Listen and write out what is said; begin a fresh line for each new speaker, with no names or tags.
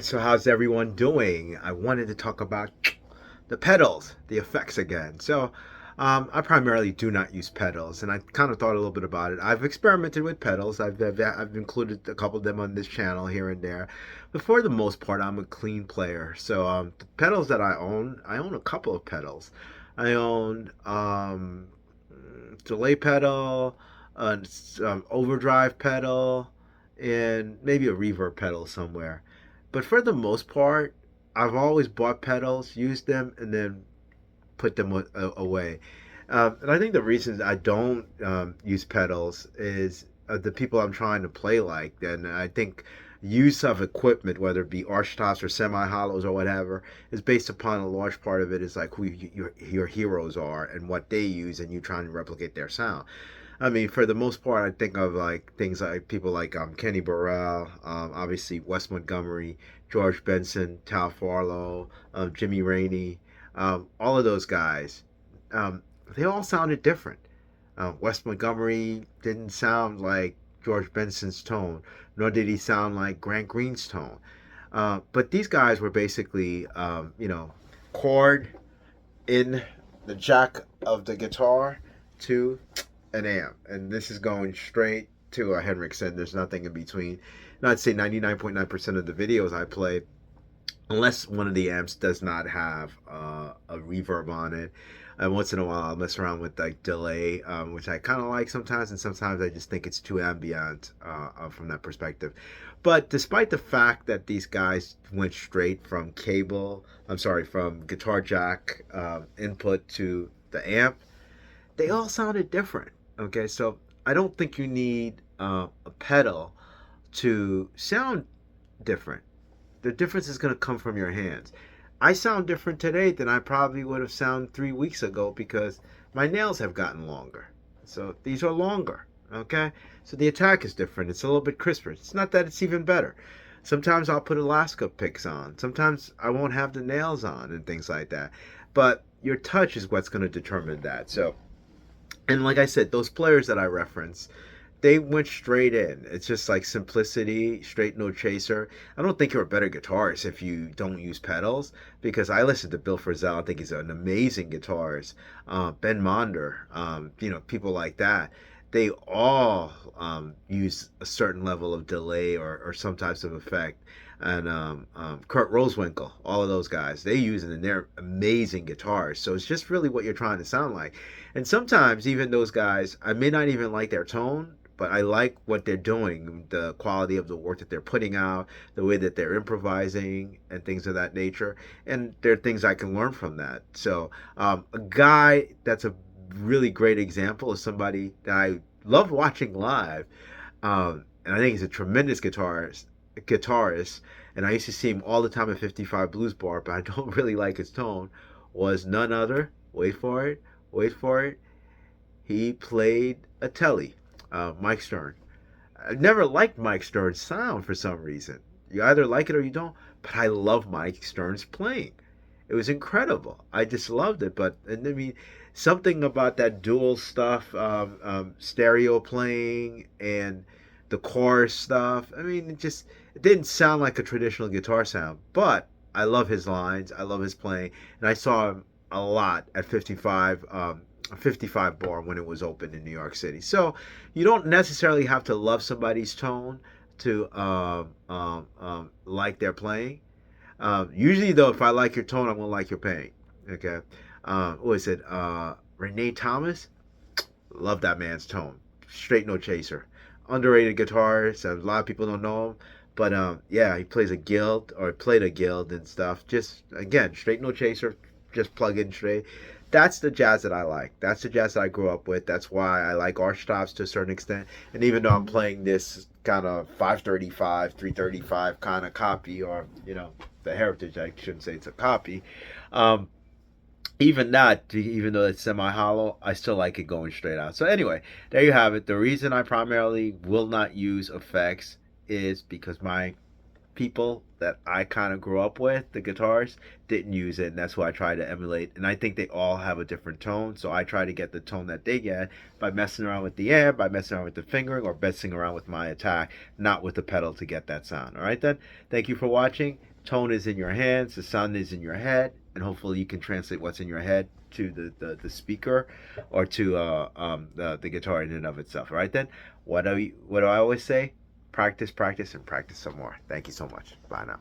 so how's everyone doing? I wanted to talk about the pedals, the effects again. I primarily do not use pedals, and I kind of thought a little bit about it. I've experimented with pedals. I've included a couple of them on this channel here and there, but for the most part, I'm a clean player. The pedals that I own a couple of pedals. I own delay pedal, overdrive pedal, and maybe a reverb pedal somewhere. But for the most part, I've always bought pedals, used them, and then put them away. And I think the reason I don't use pedals is the people I'm trying to play like. And I think use of equipment, whether it be arch tops or semi hollows or whatever, is based upon a large part of it is like who your heroes are and what they use, and you trying to replicate their sound. I mean, for the most part, I think of like things like people like Kenny Burrell, obviously Wes Montgomery, George Benson, Tal Farlow, Jimmy Rainey, all of those guys. Um, they all sounded different. Wes Montgomery didn't sound like George Benson's tone, nor did he sound like Grant Green's tone. But these guys were basically, chord in the jack of the guitar to an amp, and this is going straight to a Henriksen. There's nothing in between. And I'd say 99.9% of the videos I play, unless one of the amps does not have a reverb on it. And once in a while, I'll mess around with like delay, which I kind of like sometimes, and sometimes I just think it's too ambient from that perspective. But despite the fact that these guys went straight from from guitar jack input to the amp, they all sounded different. Okay, so I don't think you need a pedal to sound different. The difference is going to come from your hands. I sound different today than I probably would have sounded 3 weeks ago because my nails have gotten longer. So these are longer. Okay, so the attack is different. It's a little bit crisper. It's not that it's even better. Sometimes I'll put Alaska picks on. Sometimes I won't have the nails on and things like that. But your touch is what's going to determine that. And like I said, those players that I reference, they went straight in. It's just like simplicity, straight no chaser. I don't think you're a better guitarist if you don't use pedals, because I listen to Bill Frisell. I think he's an amazing guitarist. Ben Monder, people like that. They all use a certain level of delay or some types of effect. And Kurt Rosewinkle, all of those guys, they use it, and they're amazing guitars. So it's just really what you're trying to sound like. And sometimes even those guys, I may not even like their tone, but I like what they're doing, the quality of the work that they're putting out, the way that they're improvising, and things of that nature. And there are things I can learn from that. A guy that's a really great example is somebody that I love watching live, and I think he's a tremendous guitarist, and I used to see him all the time at 55 Blues Bar, but I don't really like his tone. Was none other, wait for it, he played a telly, Mike Stern. I never liked Mike Stern's sound for some reason. You either like it or you don't, but I love Mike Stern's playing. It was incredible. I just loved it. But and I mean, something about that dual stuff, stereo playing and the chorus stuff. I mean, it didn't sound like a traditional guitar sound. But I love his lines. I love his playing, and I saw him a lot at 55 bar when it was open in New York City. So you don't necessarily have to love somebody's tone to like their playing. Usually, though, if I like your tone, I'm gonna like your playing. Okay. What is it? Renee Thomas. Love that man's tone. Straight no chaser. Underrated guitarist. A lot of people don't know him, but yeah, he plays a guild or played a guild and stuff. Just again, straight no chaser. Just plug in straight. That's the jazz that I like. That's the jazz that I grew up with. That's why I like arch tops to a certain extent. And even though I'm playing this kind of 535, 335 kind of copy, or the Heritage, I shouldn't say it's a copy. Um, Even that, even though it's semi hollow, I still like it going straight out. So anyway, there you have it. The reason I primarily will not use effects is because my people that I kind of grew up with, the guitars, didn't use it, and that's who I try to emulate. And I think they all have a different tone, so I try to get the tone that they get by messing around with the amp, by messing around with the fingering, or messing around with my attack, not with the pedal to get that sound. All right, then. Thank you for watching. tone is in your hands, the sound is in your head, and hopefully you can translate what's in your head to the speaker or to the guitar in and of itself. All right, then, what do I always say? Practice, practice, and practice some more. Thank you so much. Bye now.